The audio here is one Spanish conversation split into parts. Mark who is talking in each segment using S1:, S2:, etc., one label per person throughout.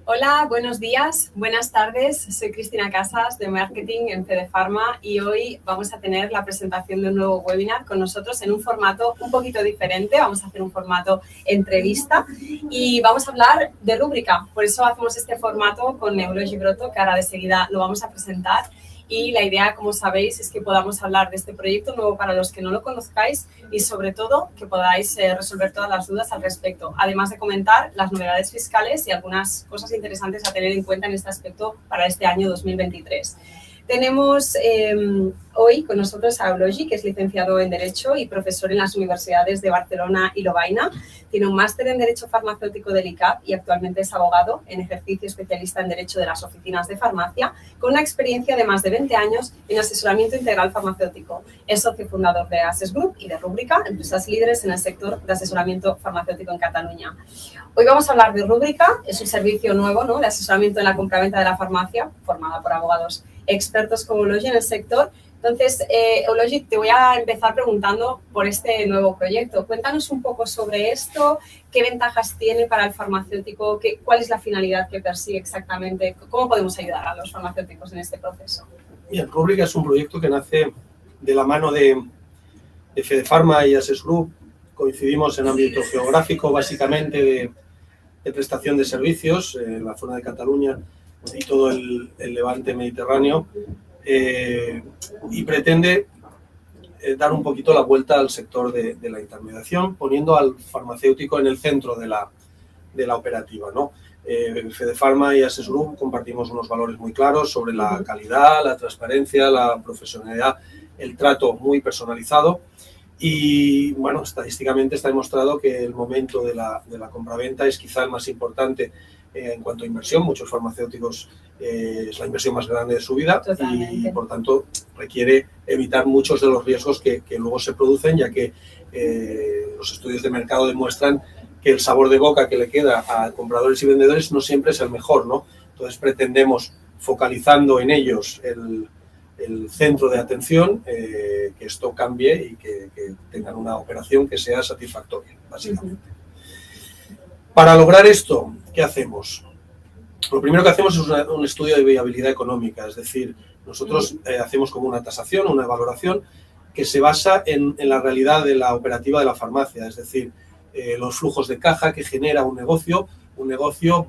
S1: Hola, buenos días, buenas tardes. Soy Cristina Casas de Marketing en Fedefarma y hoy vamos a tener la presentación de un nuevo webinar con nosotros en un formato un poquito diferente. Vamos a hacer un formato entrevista y vamos a hablar de rúbrica. Por eso hacemos este formato con Eulogi Broto, que ahora de seguida lo vamos a presentar. Y la idea, como sabéis, es que podamos hablar de este proyecto nuevo para los que no lo conozcáis y, sobre todo, que podáis resolver todas las dudas al respecto, además de comentar las novedades fiscales y algunas cosas interesantes a tener en cuenta en este aspecto para este año 2023. Tenemos hoy con nosotros a Eulogi, que es licenciado en Derecho y profesor en las universidades de Barcelona y Lovaina. Tiene un máster en Derecho Farmacéutico del ICAP y actualmente es abogado en ejercicio, especialista en Derecho de las Oficinas de Farmacia, con una experiencia de más de 20 años en asesoramiento integral farmacéutico. Es socio fundador de Access Group y de Rúbrica, empresas líderes en el sector de asesoramiento farmacéutico en Cataluña. Hoy vamos a hablar de Rúbrica, es un servicio nuevo, ¿no?, de asesoramiento en la compraventa de la farmacia, formada por abogados expertos como Eulogi en el sector. Entonces, Eulogi, te voy a empezar preguntando por este nuevo proyecto. Cuéntanos un poco sobre esto, qué ventajas tiene para el farmacéutico, cuál es la finalidad que persigue exactamente, cómo podemos ayudar a los farmacéuticos en este proceso.
S2: Bien, Rúbrica es un proyecto que nace de la mano de Fedefarma y Access Group. Coincidimos en ámbito geográfico, básicamente de prestación de servicios en la zona de Cataluña y todo el levante mediterráneo, y pretende dar un poquito la vuelta al sector de la intermediación, poniendo al farmacéutico en el centro de la operativa, ¿no? Fedefarma y Access Group compartimos unos valores muy claros sobre la calidad, la transparencia, la profesionalidad, el trato muy personalizado. Y, bueno, estadísticamente está demostrado que el momento de la compraventa es quizá el más importante en cuanto a inversión. Muchos farmacéuticos es la inversión más grande de su vida. Totalmente. Y, por tanto, requiere evitar muchos de los riesgos que luego se producen, ya que los estudios de mercado demuestran que el sabor de boca que le queda a compradores y vendedores no siempre es el mejor, ¿no? Entonces, pretendemos, focalizando en ellos el centro de atención, que esto cambie y que tengan una operación que sea satisfactoria, básicamente. Para lograr esto, ¿qué hacemos? Lo primero que hacemos es un estudio de viabilidad económica, es decir, nosotros hacemos como una tasación, una valoración que se basa en la realidad de la operativa de la farmacia, es decir, los flujos de caja que genera un negocio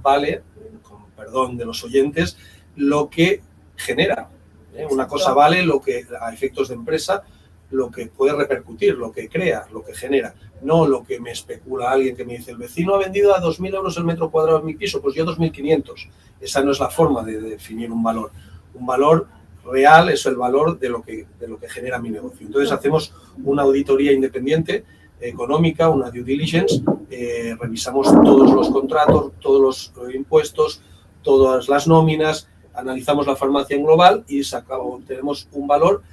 S2: vale, con perdón de los oyentes, lo que genera. Una cosa vale lo que, a efectos de empresa, lo que puede repercutir, lo que crea, lo que genera, no lo que me especula alguien que me dice: el vecino ha vendido a 2.000 euros el metro cuadrado en mi piso, pues yo 2.500. Esa no es la forma de definir un valor. Un valor real es el valor de lo que genera mi negocio. Entonces hacemos una auditoría independiente, económica, una due diligence, revisamos todos los contratos, todos los impuestos, todas las nóminas, analizamos la farmacia en global y obtenemos un valor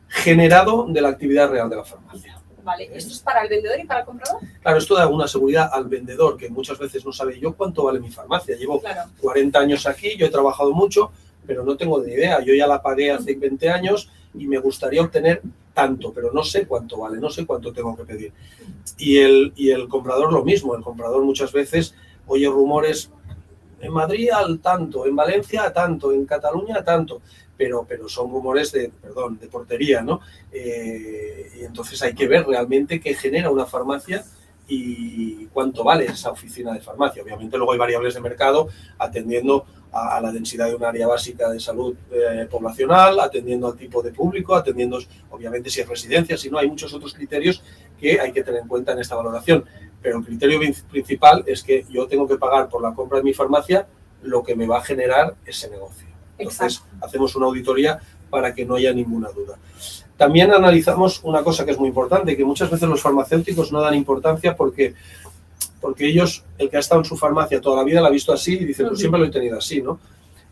S2: generado de la actividad real de la farmacia.
S1: Vale, ¿esto es para el vendedor y para el comprador?
S2: Claro, esto da una seguridad al vendedor, que muchas veces no sabe yo cuánto vale mi farmacia. Llevo 40 años aquí, yo he trabajado mucho, pero no tengo ni idea. Yo ya la pagué hace 20 años y me gustaría obtener tanto, pero no sé cuánto vale, no sé cuánto tengo que pedir. Y el comprador lo mismo. El comprador muchas veces oye rumores: en Madrid al tanto, en Valencia a tanto, en Cataluña a tanto, pero son rumores de portería, ¿no? Y entonces hay que ver realmente qué genera una farmacia y cuánto vale esa oficina de farmacia. Obviamente luego hay variables de mercado atendiendo a la densidad de un área básica de salud poblacional, atendiendo al tipo de público, atendiendo obviamente si es residencia, si no, hay muchos otros criterios que hay que tener en cuenta en esta valoración. Pero el criterio principal es que yo tengo que pagar por la compra de mi farmacia lo que me va a generar ese negocio. Entonces, hacemos una auditoría para que no haya ninguna duda. También analizamos una cosa que es muy importante, que muchas veces los farmacéuticos no dan importancia porque ellos, el que ha estado en su farmacia toda la vida, la ha visto así y dice: pues siempre lo he tenido así, ¿no?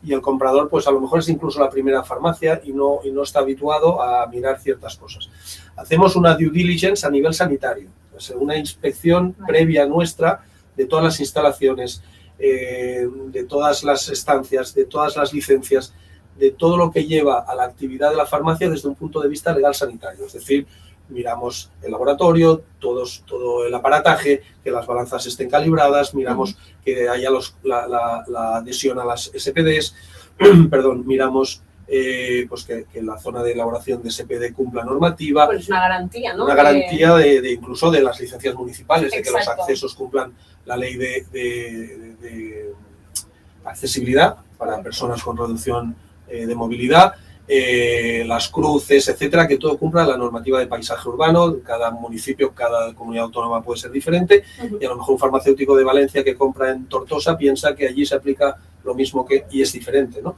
S2: Y el comprador, pues a lo mejor es incluso la primera farmacia y no está habituado a mirar ciertas cosas. Hacemos una due diligence a nivel sanitario, una inspección previa nuestra de todas las instalaciones, de todas las estancias, de todas las licencias, de todo lo que lleva a la actividad de la farmacia desde un punto de vista legal sanitario. Es decir, miramos el laboratorio, todo el aparataje, que las balanzas estén calibradas, miramos que haya la adhesión a las SPDs, perdón, miramos pues que la zona de elaboración de SPD cumpla normativa.
S1: Pues una garantía, ¿no?
S2: Una garantía de incluso de las licencias municipales,
S1: Exacto.
S2: de que los accesos cumplan la ley de accesibilidad para personas con reducción de movilidad, las cruces, etcétera, que todo cumpla la normativa de paisaje urbano. Cada municipio, cada comunidad autónoma puede ser diferente, y a lo mejor un farmacéutico de Valencia que compra en Tortosa piensa que allí se aplica lo mismo y es diferente, ¿no?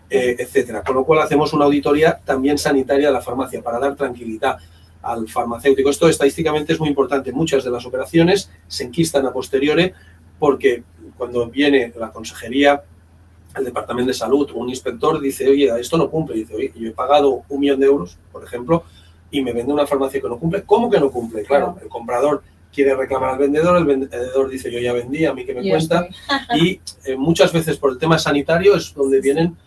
S2: Etcétera. Con lo cual hacemos una auditoría también sanitaria de la farmacia para dar tranquilidad al farmacéutico. Esto estadísticamente es muy importante. Muchas de las operaciones se enquistan a posteriori porque cuando viene la consejería, el departamento de salud, un inspector dice, oye, esto no cumple. Dice, oye, yo he pagado 1 millón de euros, por ejemplo, y me vende una farmacia que no cumple. ¿Cómo que no cumple? Claro, el comprador quiere reclamar al vendedor, el vendedor dice, yo ya vendí, a mí que me cuenta. Y muchas veces por el tema sanitario es donde vienen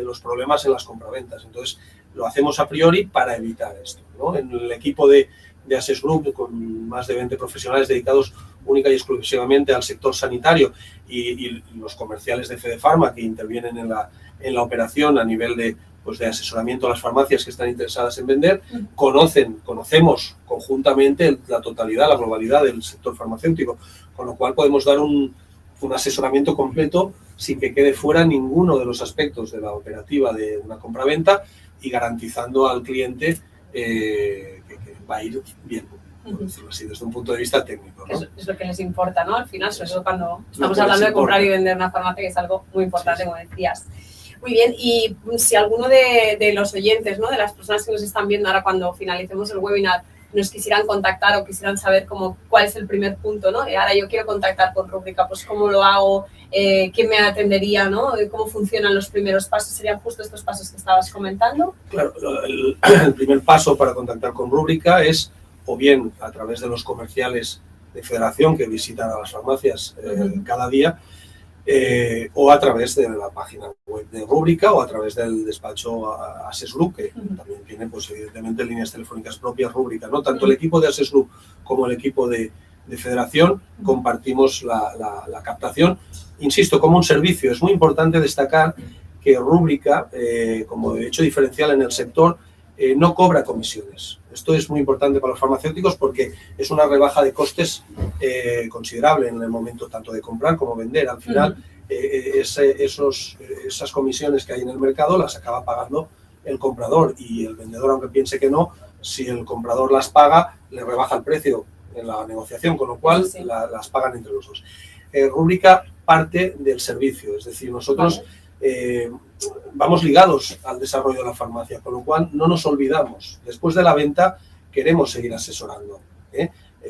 S2: los problemas en las compraventas. Entonces, lo hacemos a priori para evitar esto, ¿no? En el equipo de Access Group, con más de 20 profesionales dedicados única y exclusivamente al sector sanitario y los comerciales de FedePharma que intervienen en la operación a nivel de asesoramiento a las farmacias que están interesadas en vender, conocemos conjuntamente la totalidad, la globalidad del sector farmacéutico, con lo cual podemos dar un asesoramiento completo sin que quede fuera ninguno de los aspectos de la operativa de una compraventa y garantizando al cliente que va a ir bien, por decirlo así, desde un punto de vista técnico, ¿no?
S1: Es lo que les importa, ¿no? Al final, sobre todo cuando estamos hablando de comprar y vender una farmacia, que es algo muy importante, como decías. Muy bien, y si alguno de los oyentes, ¿no?, de las personas que nos están viendo ahora cuando finalicemos el webinar, nos quisieran contactar o quisieran saber cuál es el primer punto, ¿no? Ahora yo quiero contactar con Rúbrica, pues cómo lo hago, quién me atendería, ¿no? Cómo funcionan los primeros pasos, serían justo estos pasos que estabas comentando.
S2: Claro, el primer paso para contactar con Rúbrica es o bien a través de los comerciales de Federación que visitan a las farmacias cada día, o a través de la página web de Rúbrica o a través del despacho Access Group, que también tiene, pues, evidentemente, líneas telefónicas propias Rúbrica, ¿no? Tanto el equipo de Access Group como el equipo de Federación compartimos la captación, insisto, como un servicio. Es muy importante destacar que Rúbrica, como hecho diferencial en el sector, no cobra comisiones. Esto es muy importante para los farmacéuticos porque es una rebaja de costes considerable en el momento tanto de comprar como vender. Al final, esas comisiones que hay en el mercado las acaba pagando el comprador, y el vendedor, aunque piense que no, si el comprador las paga, le rebaja el precio en la negociación, con lo cual las pagan entre los dos. Rúbrica parte del servicio, es decir, nosotros vamos ligados al desarrollo de la farmacia, con lo cual no nos olvidamos. Después de la venta queremos seguir asesorando.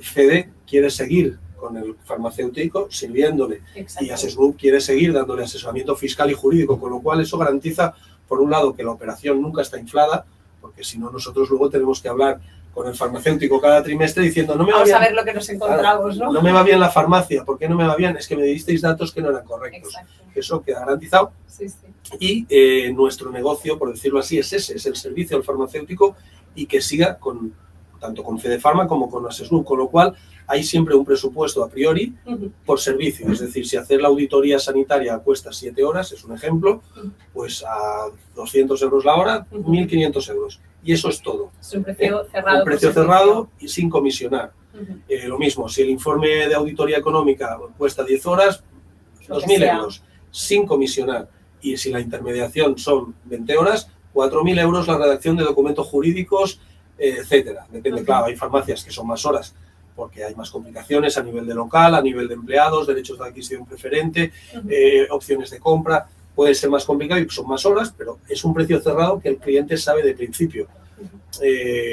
S2: Fede quiere seguir con el farmacéutico sirviéndole. Exacto. Y Access Group quiere seguir dándole asesoramiento fiscal y jurídico, con lo cual eso garantiza, por un lado, que la operación nunca está inflada, porque si no nosotros luego tenemos que hablar con el farmacéutico cada trimestre diciendo no me va bien.
S1: Vamos a ver lo que nos encontramos,
S2: ¿no? No me va bien la farmacia. ¿Por qué no me va bien? Es que me disteis datos que no eran correctos. Exacto. Eso queda garantizado. Sí, sí. Y nuestro negocio, por decirlo así, es ese, es el servicio al farmacéutico, y que siga tanto con FedePharma como con Access Group, con lo cual hay siempre un presupuesto a priori por servicio. Es decir, si hacer la auditoría sanitaria cuesta 7 horas, es un ejemplo, pues a 200 euros la hora, 1.500 euros. Y eso es todo.
S1: Es un precio cerrado.
S2: Un precio cerrado y sin comisionar. Lo mismo, si el informe de auditoría económica cuesta 10 horas, 2.000 euros, sin comisionar. Y si la intermediación son 20 horas, 4.000 euros la redacción de documentos jurídicos, etcétera. Depende, claro, hay farmacias que son más horas porque hay más complicaciones a nivel de local, a nivel de empleados, derechos de adquisición preferente, opciones de compra. Puede ser más complicado y son más horas, pero es un precio cerrado que el cliente sabe de principio,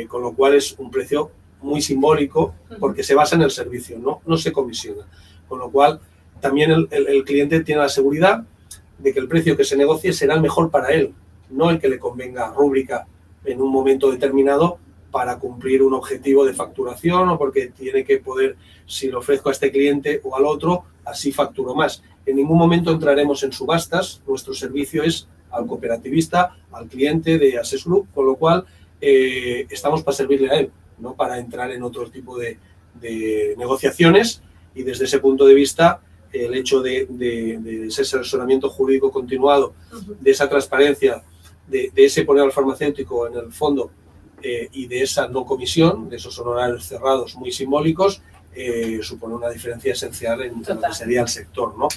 S2: con lo cual es un precio muy simbólico porque se basa en el servicio, no se comisiona. Con lo cual también el cliente tiene la seguridad de que el precio que se negocie será el mejor para él, no el que le convenga a Rúbrica en un momento determinado para cumplir un objetivo de facturación o porque tiene que poder, si lo ofrezco a este cliente o al otro, así facturo más. En ningún momento entraremos en subastas. Nuestro servicio es al cooperativista, al cliente de Access Group, con lo cual estamos para servirle a él. ¿no?, para entrar en otro tipo de negociaciones, y desde ese punto de vista el hecho de ese asesoramiento jurídico continuado, de esa transparencia, de ese poner al farmacéutico en el fondo y de esa no comisión, de esos honorarios cerrados muy simbólicos, supone una diferencia esencial en lo que sería el sector, ¿no?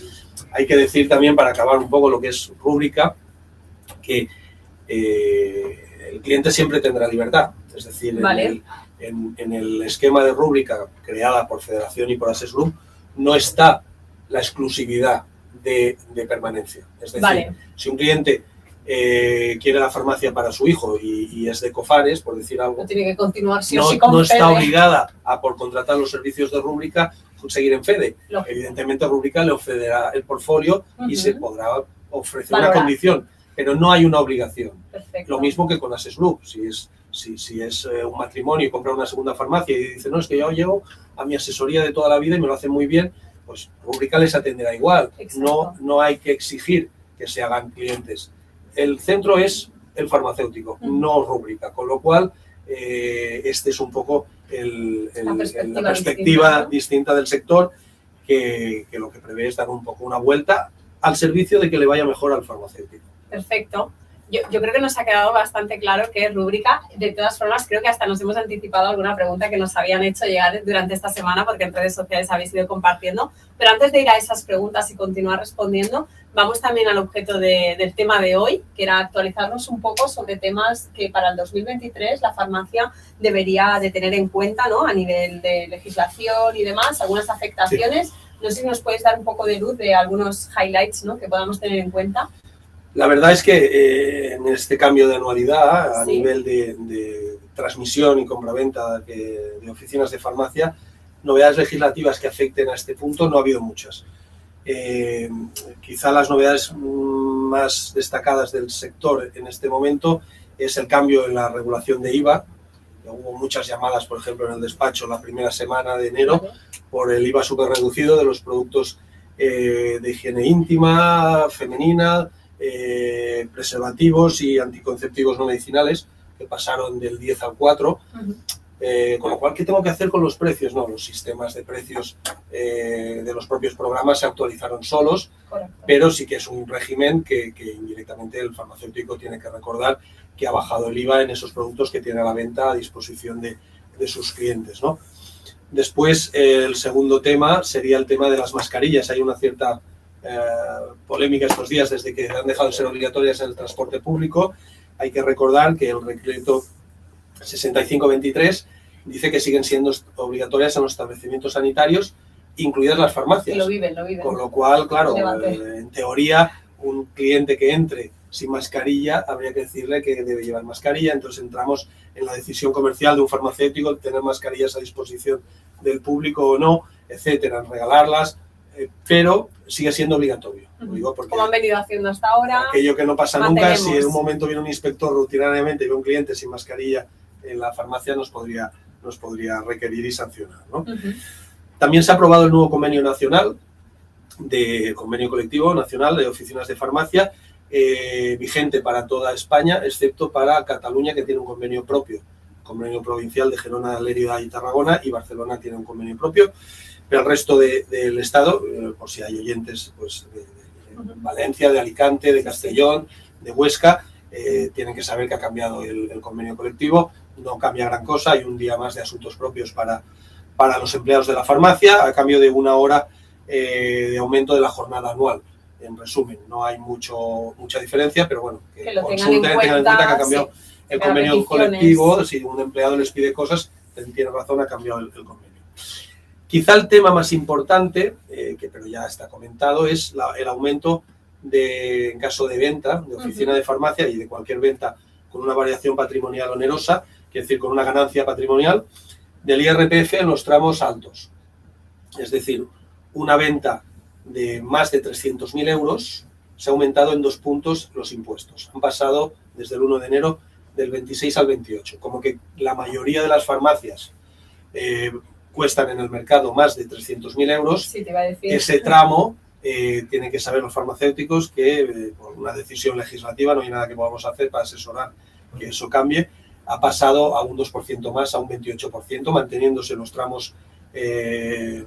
S2: Hay que decir también, para acabar un poco lo que es Rúbrica, que el cliente siempre tendrá libertad, es decir, en el esquema de Rúbrica creada por Federación y por Access Group no está la exclusividad de permanencia. Es decir, si un cliente quiere la farmacia para su hijo y es de Cofares, por decir algo,
S1: no tiene que continuar
S2: no está obligada a, por contratar los servicios de Rúbrica, seguir en FEDE. Evidentemente Rúbrica le ofrecerá el portfolio y se podrá ofrecer una condición, pero no hay una obligación.
S1: Perfecto.
S2: Lo mismo que con Access Group. Si es un matrimonio y compra una segunda farmacia y dice, no, es que yo llevo a mi asesoría de toda la vida y me lo hacen muy bien, pues Rúbrica les atenderá igual. No hay que exigir que se hagan clientes. El centro es el farmacéutico, no Rúbrica, con lo cual este es un poco la perspectiva distinta del sector, que lo que prevé es dar un poco una vuelta al servicio de que le vaya mejor al farmacéutico.
S1: Perfecto. Yo creo que nos ha quedado bastante claro qué es Rúbrica. De todas formas, creo que hasta nos hemos anticipado alguna pregunta que nos habían hecho llegar durante esta semana, porque en redes sociales habéis ido compartiendo. Pero antes de ir a esas preguntas y continuar respondiendo, vamos también al objeto del tema de hoy, que era actualizarnos un poco sobre temas que para el 2023 la farmacia debería de tener en cuenta, ¿no?, a nivel de legislación y demás, algunas afectaciones. Sí. No sé si nos puedes dar un poco de luz de algunos highlights, ¿no?, que podamos tener en cuenta.
S2: La verdad es que en este cambio de anualidad, a nivel de transmisión y compraventa de oficinas de farmacia, novedades legislativas que afecten a este punto no ha habido muchas. Quizá las novedades más destacadas del sector en este momento es el cambio en la regulación de IVA. Hubo muchas llamadas, por ejemplo, en el despacho la primera semana de enero por el IVA superreducido de los productos de higiene íntima, femenina, preservativos y anticonceptivos no medicinales, que pasaron del 10 al 4, con lo cual, ¿qué tengo que hacer con los precios? No, los sistemas de precios de los propios programas se actualizaron solos. Correcto. Pero sí que es un régimen que indirectamente el farmacéutico tiene que recordar que ha bajado el IVA en esos productos que tiene a la venta a disposición de sus clientes, ¿no? Después, el segundo tema sería el tema de las mascarillas. Hay una cierta polémica estos días desde que han dejado de ser obligatorias en el transporte público. Hay que recordar que el decreto 6523 dice que siguen siendo obligatorias en los establecimientos sanitarios, incluidas las farmacias.
S1: Lo viven.
S2: Con lo cual, claro, en teoría, un cliente que entre sin mascarilla, habría que decirle que debe llevar mascarilla. Entonces entramos en la decisión comercial de un farmacéutico de tener mascarillas a disposición del público o no, etcétera, regalarlas, pero sigue siendo obligatorio. Lo digo porque
S1: como han venido haciendo hasta ahora.
S2: Aquello que no pasa nunca, si en un momento viene un inspector rutinariamente y ve un cliente sin mascarilla en la farmacia, nos podría requerir y sancionar, ¿no? También se ha aprobado el nuevo convenio nacional, convenio colectivo nacional de oficinas de farmacia, vigente para toda España, excepto para Cataluña, que tiene un convenio propio, convenio provincial de Gerona, Lérida y Tarragona, y Barcelona tiene un convenio propio. Pero el resto del Estado, por si hay oyentes pues, de Valencia, de Alicante, de Castellón, de Huesca, tienen que saber que ha cambiado el convenio colectivo. No cambia gran cosa, hay un día más de asuntos propios para los empleados de la farmacia, a cambio de 1 hora de aumento de la jornada anual. En resumen, no hay mucha diferencia, pero bueno,
S1: que lo tengan en cuenta,
S2: que ha cambiado el convenio colectivo. Si un empleado les pide cosas, tiene razón, ha cambiado el convenio. Quizá el tema más importante, pero ya está comentado, es el aumento en caso de venta, de oficina de farmacia y de cualquier venta con una variación patrimonial onerosa, quiere decir, con una ganancia patrimonial, del IRPF en los tramos altos. Es decir, una venta de más de 300.000 euros se ha aumentado en 2 puntos los impuestos. Han pasado desde el 1 de enero del 26 al 28. Como que la mayoría de las farmacias cuestan en el mercado más de 300.000 euros,
S1: sí, te iba a decir.
S2: Ese tramo tienen que saber los farmacéuticos que por una decisión legislativa no hay nada que podamos hacer para asesorar que eso cambie. ha pasado a un 2% más, a un 28%, manteniéndose los tramos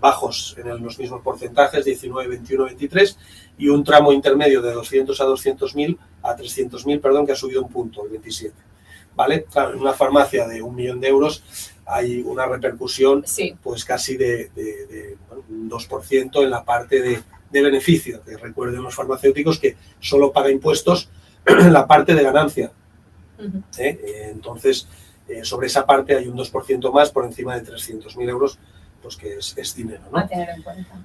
S2: bajos en los mismos porcentajes, 19, 21, 23, y un tramo intermedio de 200 a 200.000 a 300.000, perdón, que ha subido un punto, el 27. ¿Vale? Claro, en una farmacia de 1 millón de euros hay una repercusión pues casi de un 2% en la parte de beneficio, que recuerden los farmacéuticos que solo paga impuestos en la parte de ganancia. Entonces, sobre esa parte hay un 2% más por encima de 300.000 euros, pues que es dinero, ¿no?
S1: A tener en cuenta.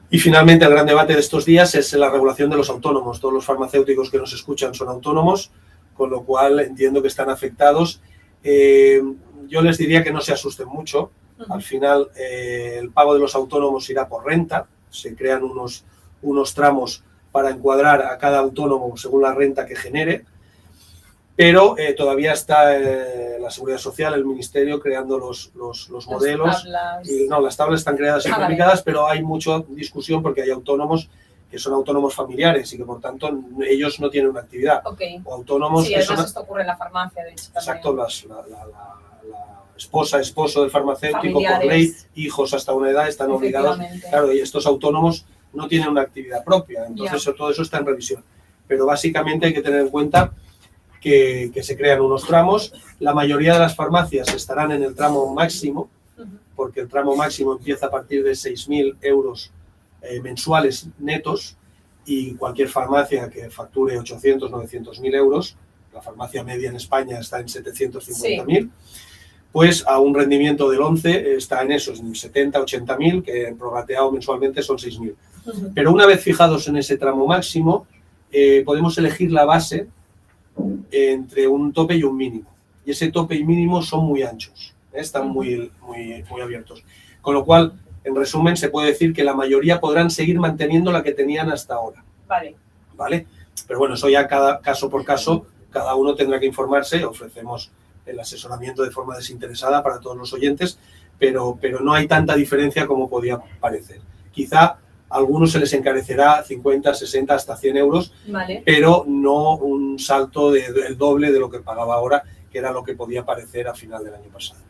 S2: Y finalmente el gran debate de estos días es la regulación de los autónomos. Todos los farmacéuticos que nos escuchan son autónomos, con lo cual entiendo que están afectados. Yo les diría que no se asusten mucho. Al final, el pago de los autónomos irá por renta. Se crean unos tramos para encuadrar a cada autónomo según la renta que genere. Pero todavía está la Seguridad Social, el Ministerio, creando los modelos. Las tablas están creadas y publicadas, pero hay mucha discusión porque hay autónomos que son autónomos familiares y que, por tanto, ellos no tienen una actividad. O autónomos
S1: que son... esto ocurre en la farmacia, de hecho.
S2: Exacto, la esposa, esposo del farmacéutico, por ley, hijos hasta una edad, están obligados. Claro, y estos autónomos no tienen una actividad propia, entonces todo eso está en revisión. Pero básicamente hay que tener en cuenta que se crean unos tramos. La mayoría de las farmacias estarán en el tramo máximo, porque el tramo máximo empieza a partir de 6.000 euros mensuales netos, y cualquier farmacia que facture 800, 900.000 euros, la farmacia media en España está en 750.000, pues a un rendimiento del 11 está en esos, en 70, 80.000, que prorrateado mensualmente son 6.000. Pero una vez fijados en ese tramo máximo, podemos elegir la base entre un tope y un mínimo. Y ese tope y mínimo son muy anchos, están muy abiertos. Con lo cual, en resumen, se puede decir que la mayoría podrán seguir manteniendo la que tenían hasta ahora. ¿Vale? Pero bueno, eso ya caso por caso, cada uno tendrá que informarse. Ofrecemos el asesoramiento de forma desinteresada para todos los oyentes, pero no hay tanta diferencia como podía parecer. Quizá a algunos se les encarecerá 50, 60, hasta 100 euros, pero no un salto del doble de lo que pagaba ahora, que era lo que podía parecer a final del año pasado.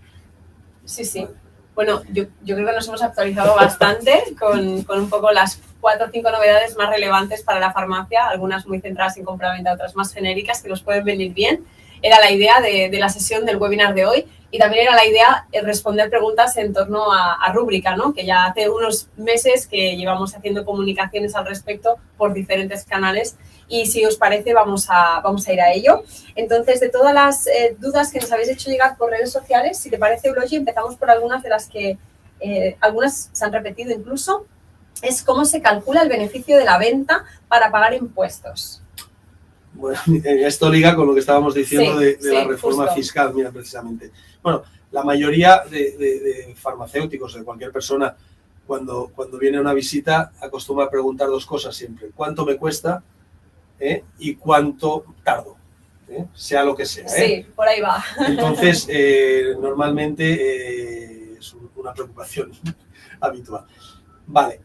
S1: Sí. Bueno, yo creo que nos hemos actualizado bastante con un poco las 4 o 5 novedades más relevantes para la farmacia, algunas muy centradas en compraventa, otras más genéricas que nos pueden venir bien. Era la idea de la sesión del webinar de hoy, y también era la idea responder preguntas en torno a Rúbrica, ¿no? Que ya hace unos meses que llevamos haciendo comunicaciones al respecto por diferentes canales, y si os parece vamos a ir a ello. Entonces, de todas las dudas que nos habéis hecho llegar por redes sociales, si te parece, Eulogi, empezamos por algunas de las que algunas se han repetido incluso. Es cómo se calcula el beneficio de la venta para pagar impuestos.
S2: Bueno, esto liga con lo que estábamos diciendo de la reforma fiscal, mira, precisamente. Bueno, la mayoría de farmacéuticos, de cualquier persona, cuando viene a una visita, acostumbra a preguntar dos cosas siempre: ¿cuánto me cuesta? Y cuánto tardo, sea lo que sea.
S1: Sí, por ahí va.
S2: Entonces, normalmente es una preocupación habitual. Vale,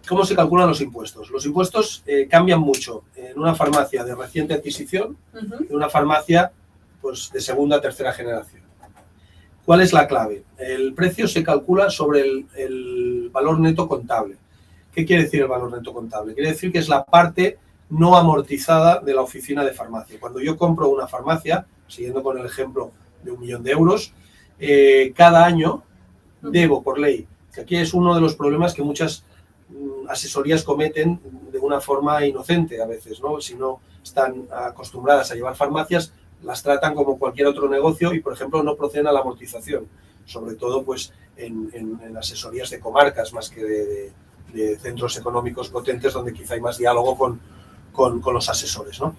S2: ¿cómo se calculan los impuestos? Los impuestos cambian mucho en una farmacia de reciente adquisición y en una farmacia pues, de segunda o tercera generación. ¿Cuál es la clave? El precio se calcula sobre el valor neto contable. ¿Qué quiere decir el valor neto contable? Quiere decir que es la parte no amortizada de la oficina de farmacia. Cuando yo compro una farmacia, siguiendo con el ejemplo de 1 millón de euros, cada año debo, por ley, que aquí es uno de los problemas que muchas asesorías cometen de una forma inocente a veces, ¿no? Si no están acostumbradas a llevar farmacias, las tratan como cualquier otro negocio y, por ejemplo, no proceden a la amortización, sobre todo pues en asesorías de comarcas más que de centros económicos potentes donde quizá hay más diálogo con los asesores, ¿no?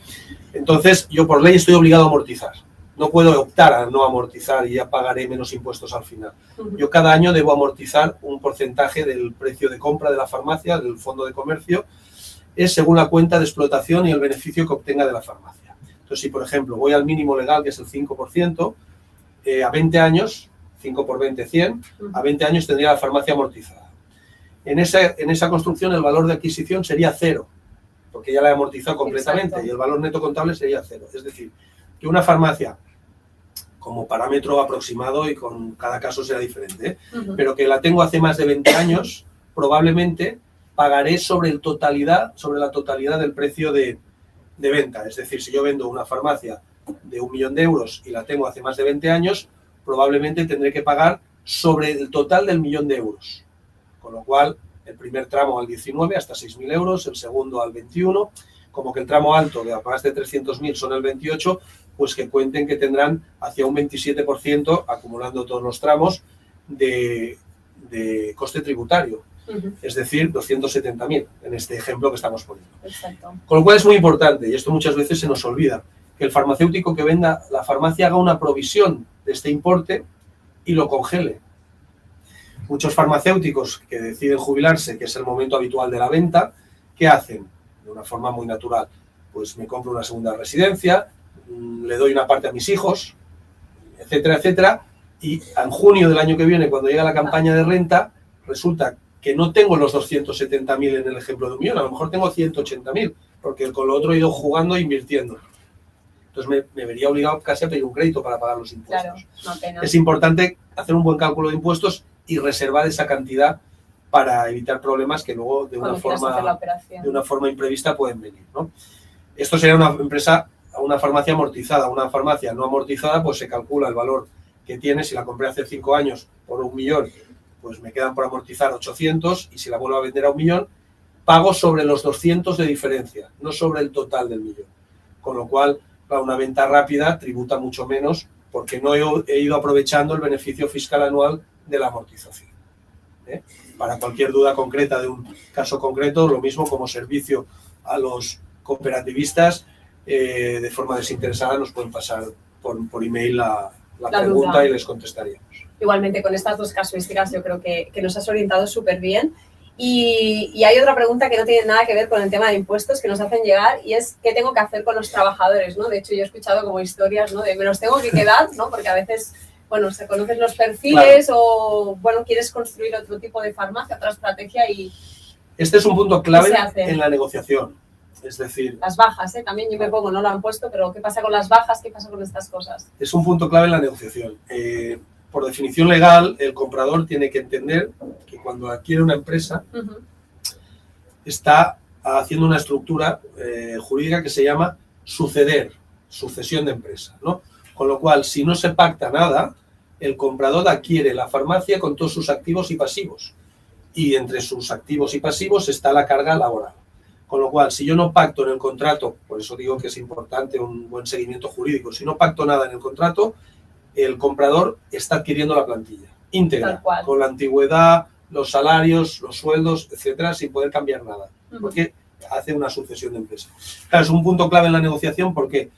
S2: Entonces, yo por ley estoy obligado a amortizar. No puedo optar a no amortizar y ya pagaré menos impuestos al final. Yo cada año debo amortizar un porcentaje del precio de compra de la farmacia, del fondo de comercio, es según la cuenta de explotación y el beneficio que obtenga de la farmacia. Entonces, si por ejemplo voy al mínimo legal, que es el 5%, a 20 años, 5 por 20, 100, a 20 años tendría la farmacia amortizada. En esa construcción el valor de adquisición sería 0, porque ya la he amortizado completamente. Exacto. Y el valor neto contable sería 0. Es decir, que una farmacia como parámetro aproximado y con cada caso será diferente, ¿eh? Pero que la tengo hace más de 20 años, probablemente pagaré sobre la totalidad del precio de venta. Es decir, si yo vendo una farmacia de 1 millón de euros y la tengo hace más de 20 años, probablemente tendré que pagar sobre el total del 1 millón de euros. Con lo cual, el primer tramo al 19 hasta 6.000 euros, el segundo al 21, como que el tramo alto de más de 300.000 son el 28, pues que cuenten que tendrán hacia un 27%, acumulando todos los tramos, de coste tributario. Es decir, 270.000 en este ejemplo que estamos poniendo.
S1: Exacto.
S2: Con lo cual es muy importante, y esto muchas veces se nos olvida, que el farmacéutico que venda la farmacia haga una provisión de este importe y lo congele. Muchos farmacéuticos que deciden jubilarse, que es el momento habitual de la venta, ¿qué hacen? De una forma muy natural. Pues me compro una segunda residencia, le doy una parte a mis hijos, etcétera, etcétera, y en junio del año que viene, cuando llega la campaña de renta, resulta que no tengo los 270.000 en el ejemplo de 1 millón, a lo mejor tengo 180.000, porque con lo otro he ido jugando e invirtiendo. Entonces me vería obligado casi a pedir un crédito para pagar los impuestos.
S1: Claro, no pena.
S2: Es importante hacer un buen cálculo de impuestos y reservar esa cantidad para evitar problemas que luego de una forma imprevista pueden venir, ¿no? Esto sería una farmacia amortizada. Una farmacia no amortizada, pues se calcula el valor que tiene. Si la compré hace 5 años por 1 millón, pues me quedan por amortizar 800, y si la vuelvo a vender a 1 millón, pago sobre los 200 de diferencia, no sobre el total del millón. Con lo cual, para una venta rápida tributa mucho menos, porque no he ido aprovechando el beneficio fiscal anual de la amortización. Para cualquier duda concreta de un caso concreto, lo mismo como servicio a los cooperativistas, de forma desinteresada nos pueden pasar por email la pregunta duda. Y les contestaríamos.
S1: Igualmente, con estas dos casuísticas yo creo que nos has orientado súper bien. Y hay otra pregunta que no tiene nada que ver con el tema de impuestos que nos hacen llegar, y es ¿qué tengo que hacer con los trabajadores? ¿No? De hecho, yo he escuchado como historias, ¿no? De me los tengo que quedar, ¿no? Porque a veces, bueno, se conocen los perfiles, claro. O, bueno, quieres construir otro tipo de farmacia, otra estrategia y...
S2: Este es un punto clave en la negociación. Es decir...
S1: Las bajas, también yo me pongo, no lo han puesto, pero ¿qué pasa con las bajas? ¿Qué pasa con estas cosas?
S2: Es un punto clave en la negociación. Por definición legal, el comprador tiene que entender que cuando adquiere una empresa, está haciendo una estructura jurídica que se llama sucesión de empresa, ¿no? Con lo cual, si no se pacta nada, el comprador adquiere la farmacia con todos sus activos y pasivos. Y entre sus activos y pasivos está la carga laboral. Con lo cual, si yo no pacto en el contrato, por eso digo que es importante un buen seguimiento jurídico, si no pacto nada en el contrato, el comprador está adquiriendo la plantilla íntegra, con la antigüedad, los salarios, los sueldos, etcétera, sin poder cambiar nada, porque hace una sucesión de empresas. Claro, es un punto clave en la negociación, ¿por qué?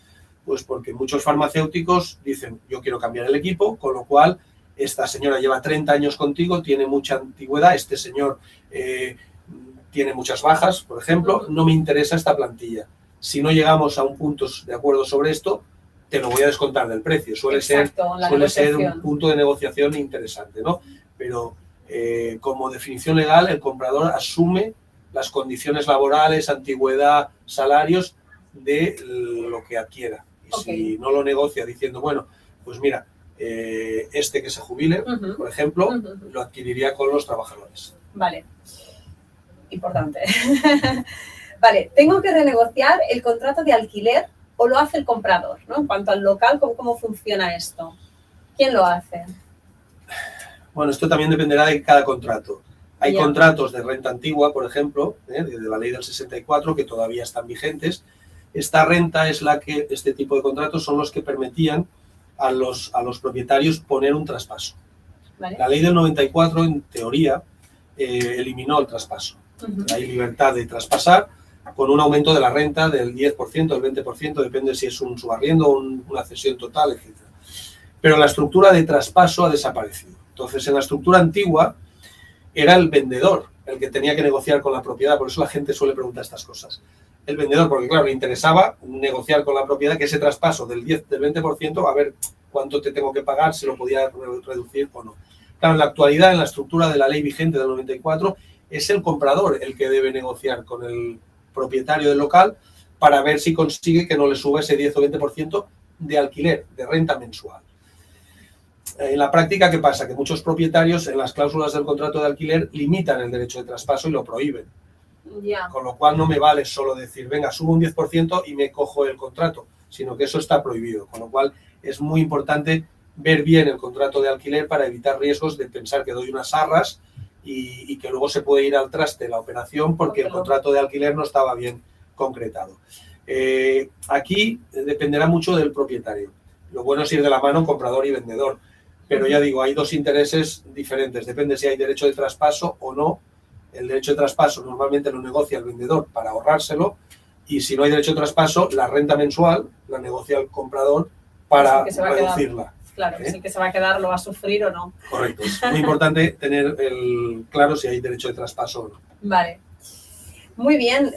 S2: Pues porque muchos farmacéuticos dicen, yo quiero cambiar el equipo, con lo cual esta señora lleva 30 años contigo, tiene mucha antigüedad, este señor tiene muchas bajas, por ejemplo, no me interesa esta plantilla. Si no llegamos a un punto de acuerdo sobre esto, te lo voy a descontar del precio. Suele ser un punto de negociación interesante, ¿no? Pero como definición legal, el comprador asume las condiciones laborales, antigüedad, salarios de lo que adquiera. Y si no lo negocia diciendo, bueno, pues mira, este que se jubile, por ejemplo, lo adquiriría con los trabajadores.
S1: Vale. Importante. Vale, tengo que renegociar el contrato de alquiler o lo hace el comprador, ¿no? En cuanto al local, ¿cómo funciona esto? ¿Quién lo hace?
S2: Bueno, esto también dependerá de cada contrato. Hay contratos de renta antigua, por ejemplo, de la ley del 64, que todavía están vigentes. Esta renta es este tipo de contratos son los que permitían a los propietarios poner un traspaso. ¿Vale? La ley del 94, en teoría, eliminó el traspaso. Hay libertad de traspasar con un aumento de la renta del 10%, del 20%, depende si es un subarriendo o una cesión total, etc. Pero la estructura de traspaso ha desaparecido. Entonces, en la estructura antigua era el vendedor el que tenía que negociar con la propiedad, por eso la gente suele preguntar estas cosas. El vendedor, porque claro, le interesaba negociar con la propiedad que ese traspaso del 20%, a ver cuánto te tengo que pagar, si lo podía reducir o no. Claro, en la actualidad, en la estructura de la ley vigente del 94, es el comprador el que debe negociar con el propietario del local para ver si consigue que no le suba ese 10 o 20% de alquiler, de renta mensual. En la práctica, ¿qué pasa? Que muchos propietarios en las cláusulas del contrato de alquiler limitan el derecho de traspaso y lo prohíben.
S1: Yeah.
S2: Con lo cual no me vale solo decir, venga, subo un 10% y me cojo el contrato, sino que eso está prohibido. Con lo cual es muy importante ver bien el contrato de alquiler para evitar riesgos de pensar que doy unas arras y que luego se puede ir al traste la operación porque el contrato de alquiler no estaba bien concretado. Aquí dependerá mucho del propietario. Lo bueno es ir de la mano comprador y vendedor. Pero ya digo, hay dos intereses diferentes. Depende si hay derecho de traspaso o no. El derecho de traspaso normalmente lo negocia el vendedor para ahorrárselo y si no hay derecho de traspaso, la renta mensual la negocia el comprador para reducirla.
S1: Claro, sí que se va a quedar, lo va a sufrir o no.
S2: Correcto. Es muy importante tener claro si hay derecho de traspaso o no.
S1: Vale. Muy bien.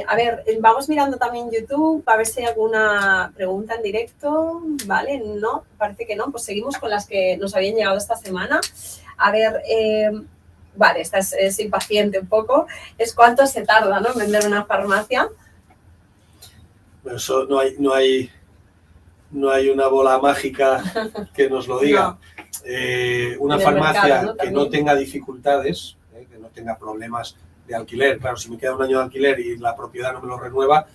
S1: A ver, vamos mirando también YouTube a ver si hay alguna pregunta en directo. Vale, no, parece que no. Pues seguimos con las que nos habían llegado esta semana. A ver, vale, esta es impaciente un poco. Es cuánto se tarda, ¿no?, en vender una farmacia.
S2: Eso no hay una bola mágica que nos lo diga. No. Una farmacia mercado, ¿no?, que no tenga dificultades, que no tenga problemas de alquiler. Claro, si me queda un año de alquiler y la propiedad no me lo renueva,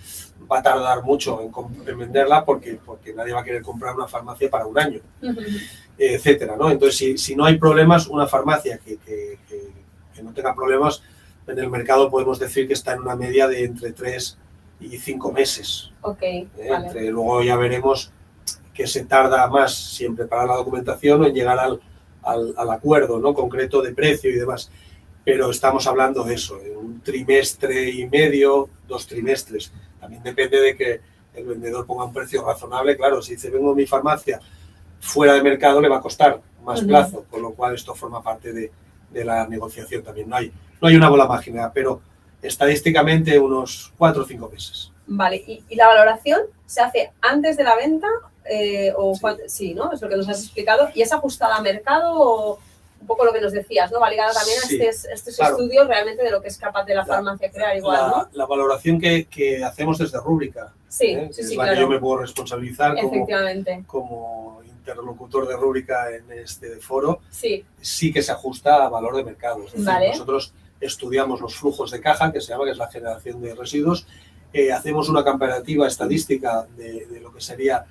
S2: va a tardar mucho en venderla porque nadie va a querer comprar una farmacia para un año, etcétera, ¿no? Entonces, si no hay problemas, una farmacia que no tenga problemas, en el mercado podemos decir que está en una media de entre 3 y 5 meses.
S1: Okay, vale.
S2: Luego ya veremos que se tarda más si en preparar la documentación o en llegar al acuerdo, ¿no?, concreto de precio y demás. Pero estamos hablando de eso, de un trimestre y medio, 2 trimestres. También depende de que el vendedor ponga un precio razonable. Claro, si dice, vengo a mi farmacia fuera de mercado, le va a costar más plazo, con lo cual esto forma parte de la negociación también. No hay una bola mágica, pero estadísticamente unos 4 o 5 meses.
S1: Vale, ¿y la valoración se hace antes de la venta? Sí, ¿no? Es lo que nos has explicado. ¿Y es ajustada a mercado o...? Un poco lo que nos decías, ¿no? Va ligada también a estos claro, estudios realmente de lo que es capaz de la farmacia crear igual, ¿no?
S2: La valoración que hacemos desde Rúbrica,
S1: sí,
S2: es la que yo me puedo responsabilizar
S1: efectivamente,
S2: como interlocutor de Rúbrica en este foro,
S1: sí
S2: que se ajusta a valor de mercado. Es decir,
S1: vale.
S2: Nosotros estudiamos los flujos de caja, que se llama, que es la generación de residuos, hacemos una comparativa estadística de lo que sería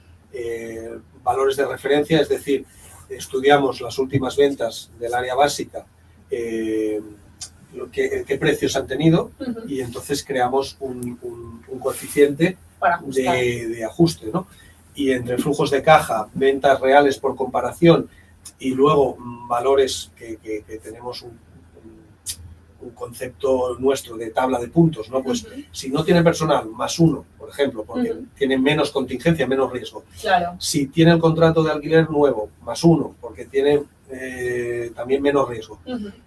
S2: valores de referencia, es decir, estudiamos las últimas ventas del área básica, qué precios han tenido y entonces creamos un coeficiente de ajuste, ¿no? Y entre flujos de caja, ventas reales por comparación y luego valores que tenemos un concepto nuestro de tabla de puntos, ¿no? Pues si no tiene personal, +1, por ejemplo, porque tiene menos contingencia, menos riesgo.
S1: Claro.
S2: Si tiene el contrato de alquiler nuevo, +1, porque tiene también menos riesgo.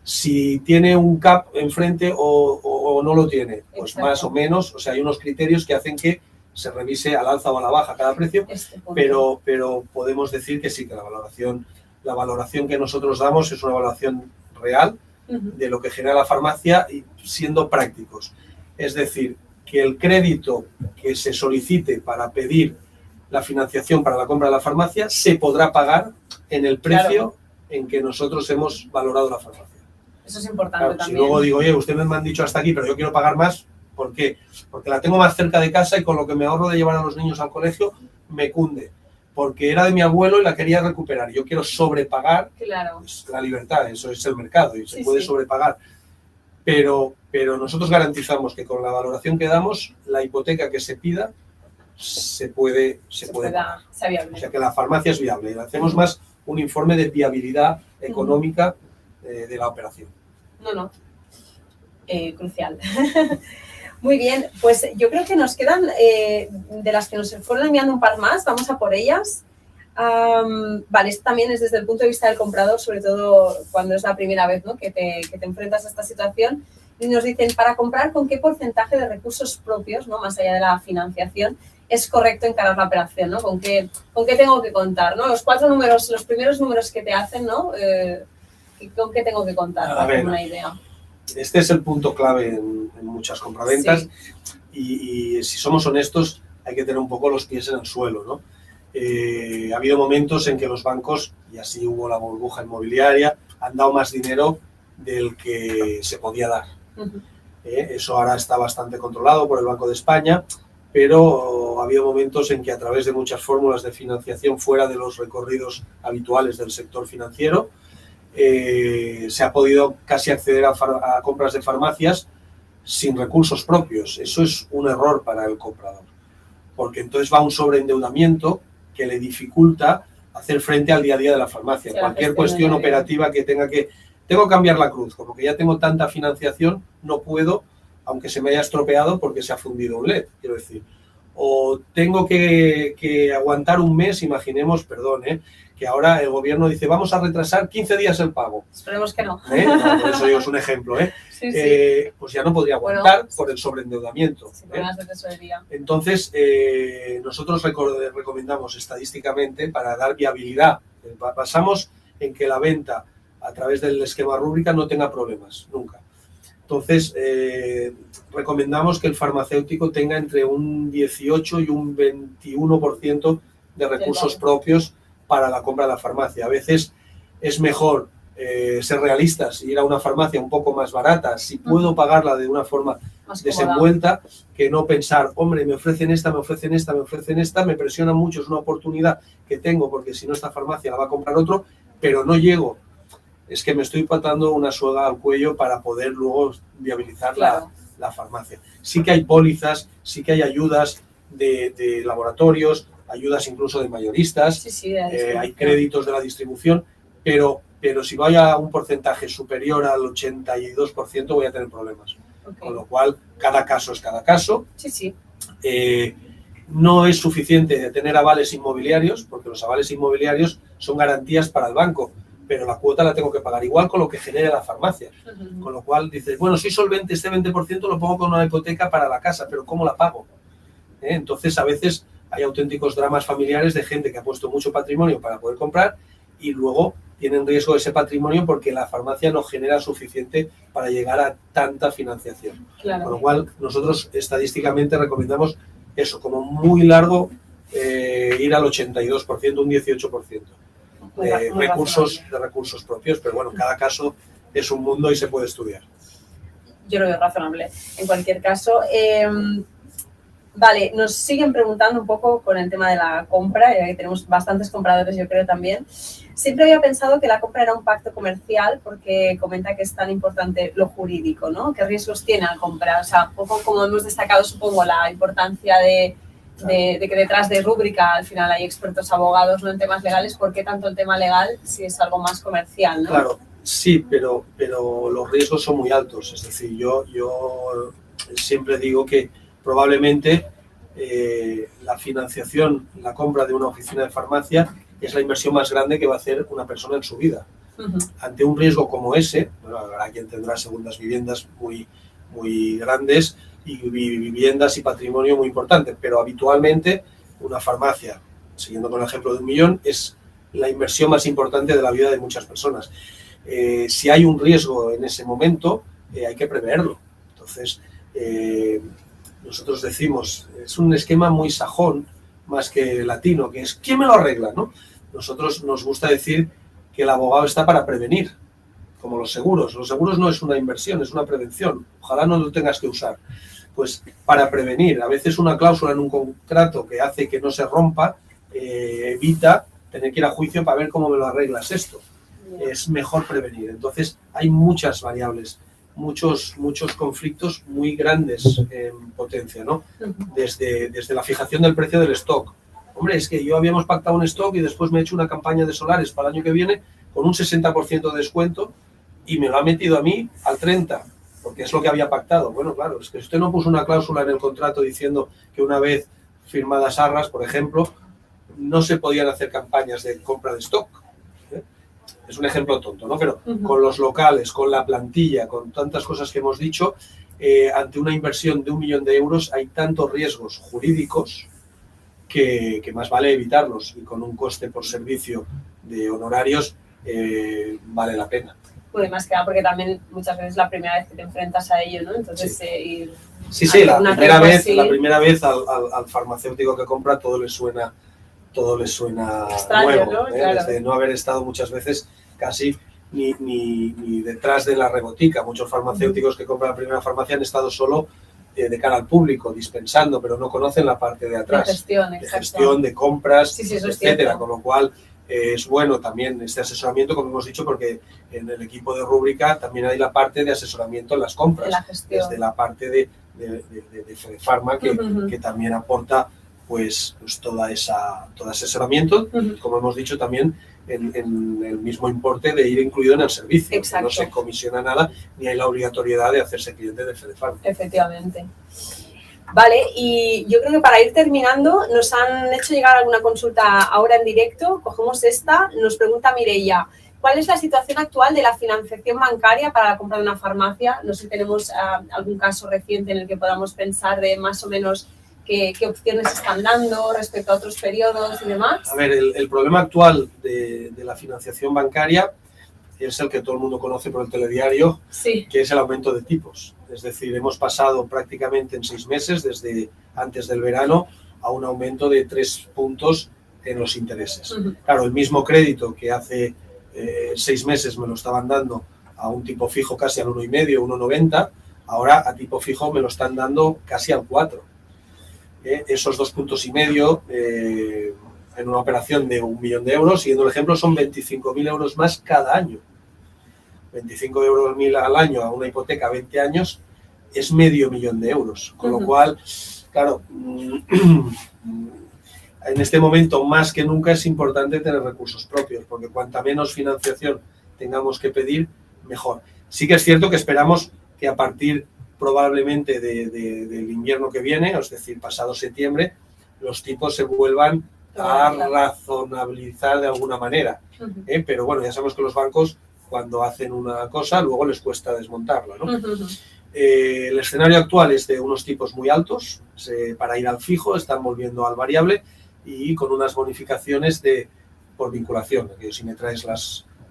S2: Si tiene un CAP enfrente o no lo tiene, pues exacto, más o menos, o sea, hay unos criterios que hacen que se revise al alza o a la baja cada precio, pero podemos decir que sí, que la valoración que nosotros damos es una valoración real de lo que genera la farmacia y siendo prácticos. Es decir, que el crédito que se solicite para pedir la financiación para la compra de la farmacia se podrá pagar en el precio en que nosotros hemos valorado la farmacia.
S1: Eso es importante también.
S2: Si luego digo, oye, ustedes me han dicho hasta aquí, pero yo quiero pagar más, ¿por qué? Porque la tengo más cerca de casa y con lo que me ahorro de llevar a los niños al colegio me cunde. Porque era de mi abuelo y la quería recuperar. Yo quiero sobrepagar, es la libertad, eso es el mercado y se puede sobrepagar. Pero nosotros garantizamos que con la valoración que damos, la hipoteca que se pida se puede pagar. O sea que la farmacia es viable. Hacemos más un informe de viabilidad económica de la operación.
S1: Crucial. Muy bien, pues yo creo que nos quedan, de las que nos fueron enviando un par más, vamos a por ellas. Vale, esto también es desde el punto de vista del comprador, sobre todo cuando es la primera vez, ¿no?, que te enfrentas a esta situación. Y nos dicen, para comprar, ¿con qué porcentaje de recursos propios, ¿no?, más allá de la financiación, es correcto encarar la operación, ¿no? ¿Con qué tengo que contar, ¿no? Los primeros números que te hacen, ¿no? ¿Con qué tengo que contar? Para tener una idea.
S2: Este es el punto clave en muchas compraventas y si somos honestos hay que tener un poco los pies en el suelo, ¿no? ha habido momentos en que los bancos, y así hubo la burbuja inmobiliaria, han dado más dinero del que se podía dar. Eso ahora está bastante controlado por el Banco de España, pero ha habido momentos en que a través de muchas fórmulas de financiación fuera de los recorridos habituales del sector financiero, se ha podido casi acceder a compras de farmacias sin recursos propios. Eso es un error para el comprador, porque entonces va a un sobreendeudamiento que le dificulta hacer frente al día a día de la farmacia. Cualquier cuestión operativa que tengo que cambiar la cruz, como que ya tengo tanta financiación, no puedo, aunque se me haya estropeado porque se ha fundido un LED, quiero decir. O tengo que aguantar un mes, imaginemos, perdón, que ahora el gobierno dice, vamos a retrasar 15 días el pago.
S1: Esperemos que no.
S2: No, por eso digo, es un ejemplo. Sí, sí. Pues ya no podría aguantar por el sobreendeudamiento.
S1: Sí, problemas de tesorería.
S2: Entonces, nosotros recomendamos estadísticamente para dar viabilidad. Basamos en que la venta a través del esquema rúbrica no tenga problemas, nunca. Entonces, recomendamos que el farmacéutico tenga entre un 18 y un 21% de recursos propios para la compra de la farmacia. A veces es mejor ser realistas y ir a una farmacia un poco más barata, si puedo pagarla de una forma más desenvuelta, que no pensar, hombre, me ofrecen esta, me presiona mucho, es una oportunidad que tengo porque si no esta farmacia la va a comprar otro, pero no llego. Es que me estoy patando una soga al cuello para poder luego viabilizar la farmacia. Sí que hay pólizas, sí que hay ayudas de laboratorios, ayudas incluso de mayoristas, hay créditos de la distribución, pero si voy a un porcentaje superior al 82% voy a tener problemas. Con lo cual, cada caso es cada caso. No es suficiente tener avales inmobiliarios, porque los avales inmobiliarios son garantías para el banco, pero la cuota la tengo que pagar igual con lo que genere la farmacia. Con lo cual dices, bueno, soy solvente, este 20% lo pongo con una hipoteca para la casa, pero ¿cómo la pago? Entonces, a veces hay auténticos dramas familiares de gente que ha puesto mucho patrimonio para poder comprar y luego tienen riesgo ese patrimonio porque la farmacia no genera suficiente para llegar a tanta financiación. Con lo cual, nosotros estadísticamente recomendamos eso, como muy largo, ir al 82%, un 18%. De recursos propios, pero bueno, cada caso es un mundo y se puede estudiar.
S1: Yo lo veo razonable. En cualquier caso, vale, nos siguen preguntando un poco con el tema de la compra, ya que tenemos bastantes compradores, yo creo también. Siempre había pensado que la compra era un pacto comercial porque comenta que es tan importante lo jurídico, ¿no? ¿Qué riesgos tiene al comprar? O sea, un poco como hemos destacado, supongo, la importancia de que detrás de rúbrica al final hay expertos abogados, no en temas legales. ¿Por qué tanto el tema legal si es algo más comercial, ¿no?
S2: Claro, sí, pero los riesgos son muy altos. Es decir, yo siempre digo que probablemente la financiación, la compra de una oficina de farmacia es la inversión más grande que va a hacer una persona en su vida. Ante un riesgo como ese, bueno, habrá quien tendrá segundas viviendas muy, muy grandes y viviendas y patrimonio muy importante, pero habitualmente una farmacia, siguiendo con el ejemplo de 1 millón, es la inversión más importante de la vida de muchas personas. Si hay un riesgo en ese momento, hay que preverlo. Entonces, nosotros decimos, es un esquema muy sajón, más que latino, que es ¿quién me lo arregla?, ¿no? Nosotros nos gusta decir que el abogado está para prevenir, como los seguros. Los seguros no es una inversión, es una prevención. Ojalá no lo tengas que usar. Pues para prevenir, a veces una cláusula en un contrato que hace que no se rompa, evita tener que ir a juicio para ver cómo me lo arreglas esto. Es mejor prevenir. Entonces, hay muchas variables, muchos conflictos muy grandes en potencia, ¿no? Desde la fijación del precio del stock. Hombre, es que yo habíamos pactado un stock y después me he hecho una campaña de solares para el año que viene con un 60% de descuento y me lo ha metido a mí al 30%, porque es lo que había pactado. Bueno, claro, es que usted no puso una cláusula en el contrato diciendo que una vez firmadas arras, por ejemplo, no se podían hacer campañas de compra de stock. Es un ejemplo tonto, ¿no? Pero con los locales, con la plantilla, con tantas cosas que hemos dicho, ante una inversión de 1 millón de euros hay tantos riesgos jurídicos que más vale evitarlos y con un coste por servicio de honorarios vale la pena.
S1: Bueno, y más que nada porque también muchas veces es la primera vez que te enfrentas a ello, ¿no? Entonces,
S2: sí, la primera vez al farmacéutico que compra todo le suena todo les suena
S1: extraño,
S2: nuevo,
S1: ¿no? Claro.
S2: Desde no haber estado muchas veces casi ni detrás de la rebotica. Muchos farmacéuticos que compran la primera farmacia han estado solo de cara al público, dispensando, pero no conocen la parte de atrás,
S1: de
S2: gestión, de compras,
S1: sí,
S2: etcétera. Con lo cual es bueno también este asesoramiento, como hemos dicho, porque en el equipo de Rúbrica también hay la parte de asesoramiento en las compras, desde la parte de Fedefarma, que también aporta pues todo ese asesoramiento, como hemos dicho también, en el mismo importe de ir incluido en el servicio.
S1: Exacto.
S2: No se comisiona nada ni hay la obligatoriedad de hacerse cliente de Fedefarma.
S1: Efectivamente. Vale, y yo creo que para ir terminando nos han hecho llegar alguna consulta ahora en directo. Cogemos esta. Nos pregunta Mireia, ¿cuál es la situación actual de la financiación bancaria para la compra de una farmacia? No sé si tenemos algún caso reciente en el que podamos pensar de más o menos qué opciones están dando respecto a otros periodos y demás.
S2: A ver, el problema actual de la financiación bancaria es el que todo el mundo conoce por el telediario,
S1: sí,
S2: que es el aumento de tipos. Es decir, hemos pasado prácticamente en 6 meses, desde antes del verano, a un aumento de 3 puntos en los intereses. Claro, el mismo crédito que hace 6 meses me lo estaban dando a un tipo fijo casi al 1,5, 1,90, ahora a tipo fijo me lo están dando casi al 4. Esos 2,5 puntos en una operación de 1 millón de euros, siguiendo el ejemplo, son 25.000 euros más cada año. 25 euros al año a una hipoteca a 20 años es medio millón de euros. Con lo cual, claro, en este momento más que nunca es importante tener recursos propios, porque cuanta menos financiación tengamos que pedir, mejor. Sí que es cierto que esperamos que a partir probablemente del invierno que viene, es decir, pasado septiembre, los tipos se vuelvan a razonabilizar de alguna manera. Pero bueno, ya sabemos que los bancos, cuando hacen una cosa, luego les cuesta desmontarla, ¿no? El escenario actual es de unos tipos muy altos, para ir al fijo, están volviendo al variable y con unas bonificaciones por vinculación, que si me traes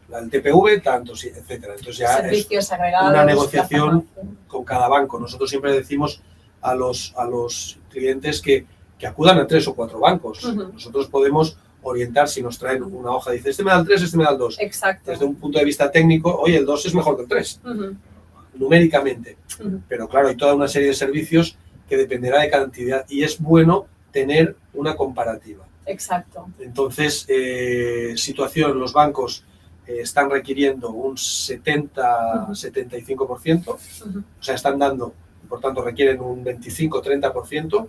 S2: el TPV, tantos, etcétera. Entonces ya
S1: servicios
S2: es
S1: agregados,
S2: una negociación con cada banco. Nosotros siempre decimos a los clientes que acudan a 3 o 4 bancos. Nosotros podemos orientar si nos traen una hoja, dice, este me da el 3, este me da el 2.
S1: Exacto.
S2: Desde un punto de vista técnico, oye, el 2 es mejor que el 3, numéricamente. Pero claro, hay toda una serie de servicios que dependerá de cantidad y es bueno tener una comparativa.
S1: Exacto.
S2: Entonces, situación, los bancos están requiriendo un 70-75%, o sea, están dando, por tanto, requieren un 25-30%.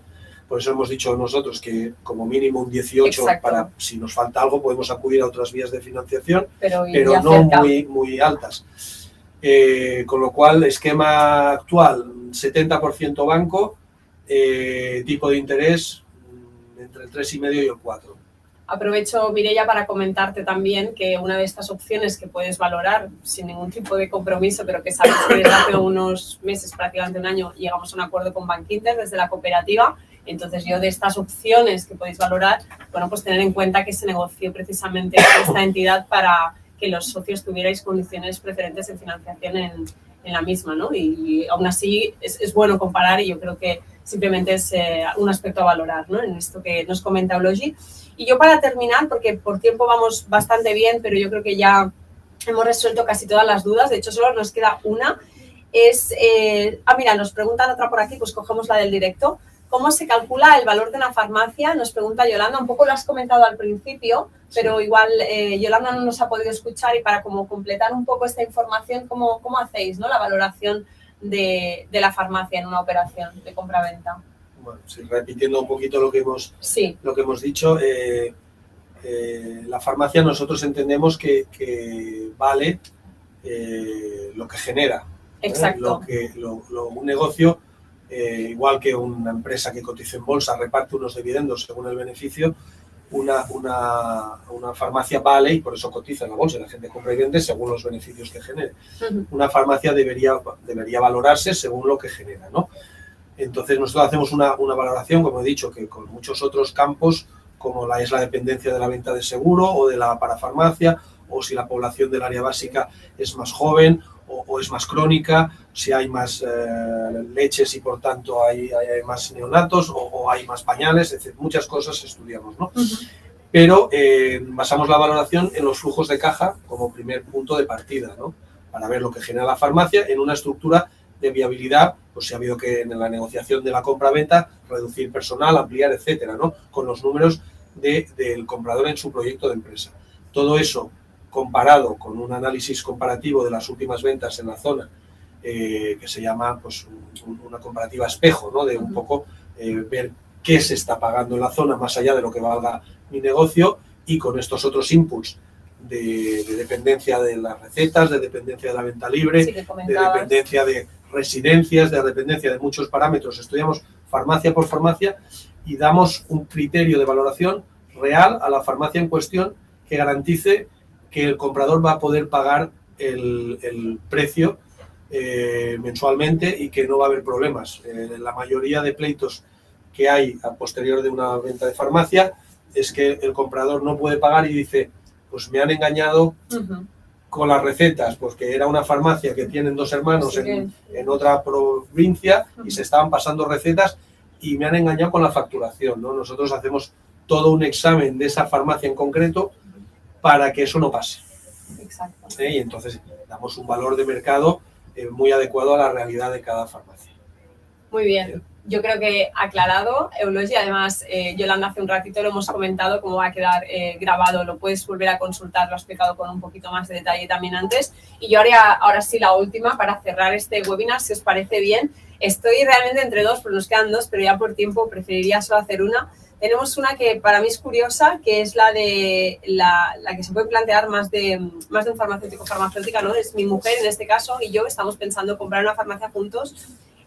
S2: Por eso hemos dicho nosotros que como mínimo un 18, para si nos falta algo podemos acudir a otras vías de financiación, pero no muy altas. Con lo cual, esquema actual, 70% banco, tipo de interés entre el 3,5 y el 4.
S1: Aprovecho, Mireia, para comentarte también que una de estas opciones que puedes valorar sin ningún tipo de compromiso, pero que sabes que desde hace unos meses, prácticamente un año, llegamos a un acuerdo con Bankinter desde la cooperativa. Entonces, yo de estas opciones que podéis valorar, bueno, pues tener en cuenta que se negoció precisamente con esta entidad para que los socios tuvierais condiciones preferentes en financiación en la misma, ¿no? Y aún así es bueno comparar y yo creo que simplemente es un aspecto a valorar, ¿no? En esto que nos comenta Eulogi. Y yo para terminar, porque por tiempo vamos bastante bien, pero yo creo que ya hemos resuelto casi todas las dudas, de hecho solo nos queda una, mira, nos preguntan otra por aquí, pues cogemos la del directo. ¿Cómo se calcula el valor de una farmacia? Nos pregunta Yolanda, un poco lo has comentado al principio, pero igual Yolanda no nos ha podido escuchar y para como completar un poco esta información, ¿cómo hacéis, ¿no? La valoración de la farmacia en una operación de compra-venta.
S2: Bueno, sí, repitiendo un poquito lo que hemos dicho, la farmacia nosotros entendemos que vale lo que genera.
S1: Exacto.
S2: Un negocio, igual que una empresa que cotiza en bolsa, reparte unos dividendos según el beneficio, una farmacia vale, y por eso cotiza en la bolsa, la gente compra y vende según los beneficios que genere. Una farmacia debería valorarse según lo que genera, ¿no? Entonces nosotros hacemos una valoración, como he dicho, que con muchos otros campos, como es la dependencia de la venta de seguro o de la parafarmacia, o si la población del área básica es más joven o es más crónica, si hay más leches y por tanto hay más neonatos o hay más pañales, etc. Muchas cosas estudiamos, ¿no? pero basamos la valoración en los flujos de caja como primer punto de partida, ¿no? Para ver lo que genera la farmacia en una estructura de viabilidad, pues si ha habido que en la negociación de la compra-venta reducir personal, ampliar, etcétera, ¿no? Con los números del comprador en su proyecto de empresa. Todo eso comparado con un análisis comparativo de las últimas ventas en la zona, que se llama pues una comparativa espejo, ¿no? De un poco ver qué se está pagando en la zona más allá de lo que valga mi negocio, y con estos otros inputs de dependencia de las recetas, de dependencia de la venta libre,
S1: sí,
S2: de dependencia de residencias, de dependencia de muchos parámetros. Estudiamos farmacia por farmacia y damos un criterio de valoración real a la farmacia en cuestión que garantice que el comprador va a poder pagar el precio mensualmente y que no va a haber problemas. La mayoría de pleitos que hay a posterior de una venta de farmacia es que el comprador no puede pagar y dice, pues me han engañado con las recetas, porque era una farmacia que tienen dos hermanos en otra provincia y se estaban pasando recetas y me han engañado con la facturación, ¿no? Nosotros hacemos todo un examen de esa farmacia en concreto para que eso no pase.
S1: Exacto.
S2: Y entonces damos un valor de mercado muy adecuado a la realidad de cada farmacia.
S1: Muy bien. Yo creo que aclarado, Eulogi, además Yolanda hace un ratito lo hemos comentado cómo va a quedar grabado, lo puedes volver a consultar, lo he explicado con un poquito más de detalle también antes. Y yo haría ahora sí la última para cerrar este webinar, si os parece bien. Estoy realmente entre dos, pero nos quedan dos, pero ya por tiempo preferiría solo hacer una. Tenemos una que para mí es curiosa, que es la de la que se puede plantear más de un farmacéutico-farmacéutica, ¿no? Es mi mujer en este caso y yo estamos pensando comprar una farmacia juntos.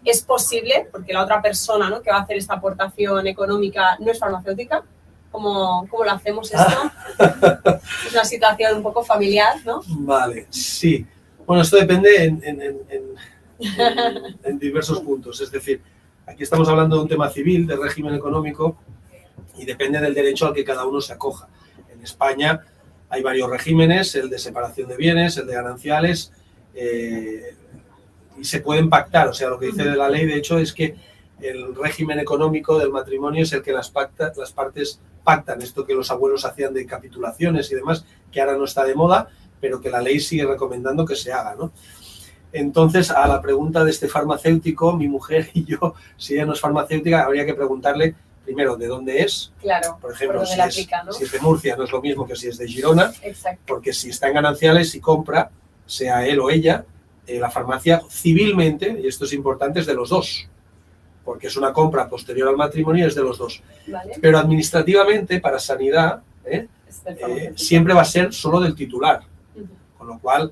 S1: Es posible, porque la otra persona, ¿no?, que va a hacer esta aportación económica no es farmacéutica. ¿Cómo lo hacemos esto? Es una situación un poco familiar, ¿no?
S2: Vale, sí. Bueno, esto depende en diversos puntos. Es decir, aquí estamos hablando de un tema civil, de régimen económico, y depende del derecho al que cada uno se acoja. En España hay varios regímenes, el de separación de bienes, el de gananciales, y se pueden pactar. O sea, lo que dice de la ley, de hecho, es que el régimen económico del matrimonio es el que las partes pactan. Esto que los abuelos hacían de capitulaciones y demás, que ahora no está de moda, pero que la ley sigue recomendando que se haga, ¿no? Entonces, a la pregunta de este farmacéutico, mi mujer y yo, si ella no es farmacéutica, habría que preguntarle primero de dónde es.
S1: Claro,
S2: por ejemplo,
S1: si
S2: es de Murcia, no es lo mismo que si es de Girona.
S1: Exacto.
S2: Porque si está en gananciales y compra, sea él o ella, la farmacia civilmente, y esto es importante, es de los dos, porque es una compra posterior al matrimonio, es de los dos.
S1: Vale.
S2: Pero administrativamente, para sanidad, siempre va a ser solo del titular. Con lo cual,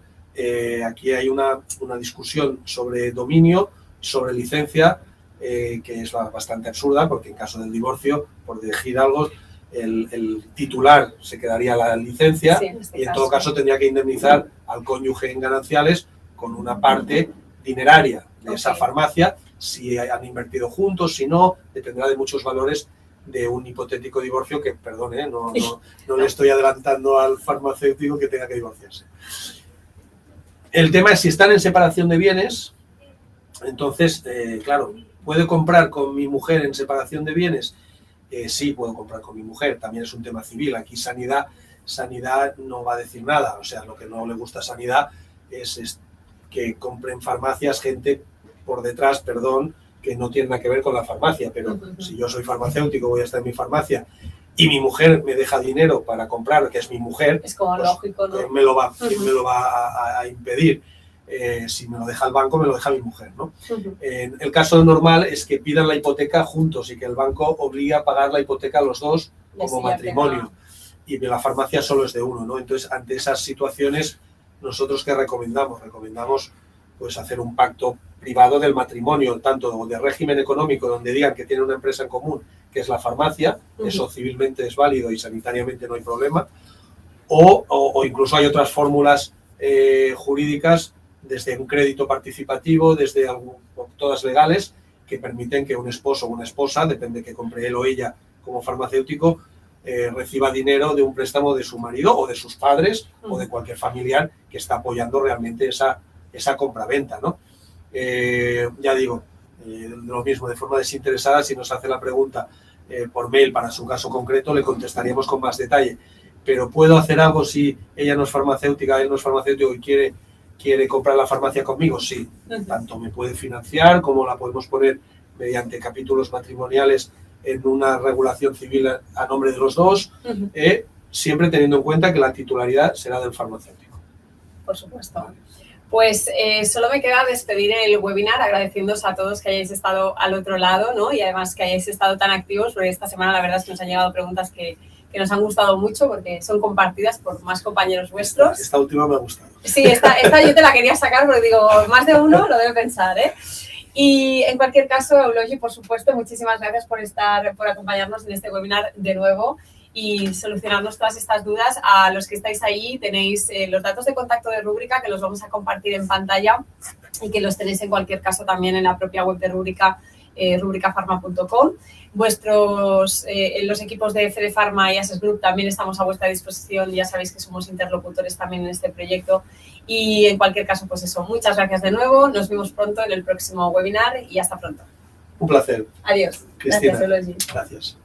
S2: aquí hay una discusión sobre dominio, sobre licencia, que es bastante absurda, porque en caso del divorcio, por elegir algo, el titular se quedaría la licencia, sí, y en todo caso tendría que indemnizar al cónyuge en gananciales con una parte dineraria de esa farmacia, si han invertido juntos, si no, dependerá de muchos valores de un hipotético divorcio que, perdón, no le estoy adelantando al farmacéutico que tenga que divorciarse. El tema es si están en separación de bienes, entonces, claro, ¿puedo comprar con mi mujer en separación de bienes? Sí, puedo comprar con mi mujer, también es un tema civil. Aquí sanidad no va a decir nada, o sea, lo que no le gusta a sanidad es que compren farmacias gente por detrás, que no tiene nada que ver con la farmacia, pero si yo soy farmacéutico, voy a estar en mi farmacia y mi mujer me deja dinero para comprar, que es mi mujer,
S1: es como pues, lógico, ¿no?
S2: ¿Quién me lo va a impedir? Si me lo deja el banco, me lo deja mi mujer, ¿no? El caso normal es que pidan la hipoteca juntos y que el banco obligue a pagar la hipoteca a los dos como matrimonio, y la farmacia solo es de uno, ¿no? Entonces, ante esas situaciones, ¿nosotros qué recomendamos? Recomendamos pues hacer un pacto privado del matrimonio, tanto de régimen económico, donde digan que tienen una empresa en común, que es la farmacia, eso civilmente es válido y sanitariamente no hay problema, o incluso hay otras fórmulas jurídicas, desde un crédito participativo, desde todas legales, que permiten que un esposo o una esposa, depende que compre él o ella como farmacéutico, reciba dinero de un préstamo de su marido o de sus padres o de cualquier familiar que está apoyando realmente esa compraventa, ¿no? Ya digo, lo mismo, de forma desinteresada, si nos hace la pregunta, por mail para su caso concreto, le contestaríamos con más detalle. Pero ¿puedo hacer algo si ella no es farmacéutica, él no es farmacéutico y quiere comprar la farmacia conmigo? Sí, tanto me puede financiar como la podemos poner mediante capítulos matrimoniales en una regulación civil a nombre de los dos, siempre teniendo en cuenta que la titularidad será del farmacéutico.
S1: Por supuesto. Pues solo me queda despedir el webinar agradeciéndoos a todos que hayáis estado al otro lado, ¿no? Y además que hayáis estado tan activos, porque esta semana la verdad es que nos han llegado preguntas que nos han gustado mucho porque son compartidas por más compañeros vuestros.
S2: Esta última me ha gustado.
S1: Sí, esta yo te la quería sacar porque digo, más de uno lo debe pensar, ¿eh? Y en cualquier caso, Eulogi, por supuesto, muchísimas gracias por acompañarnos en este webinar de nuevo y solucionarnos todas estas dudas. A los que estáis ahí tenéis los datos de contacto de Rúbrica, que los vamos a compartir en pantalla y que los tenéis en cualquier caso también en la propia web de Rúbrica, rubricafarma.com. Los equipos de Fede Pharma y Access Group también estamos a vuestra disposición. Ya sabéis que somos interlocutores también en este proyecto. Y en cualquier caso, pues eso, muchas gracias de nuevo. Nos vemos pronto en el próximo webinar y hasta pronto.
S2: Un placer.
S1: Adiós.
S2: Cristina,
S1: Gracias, Eulogi.
S2: Gracias.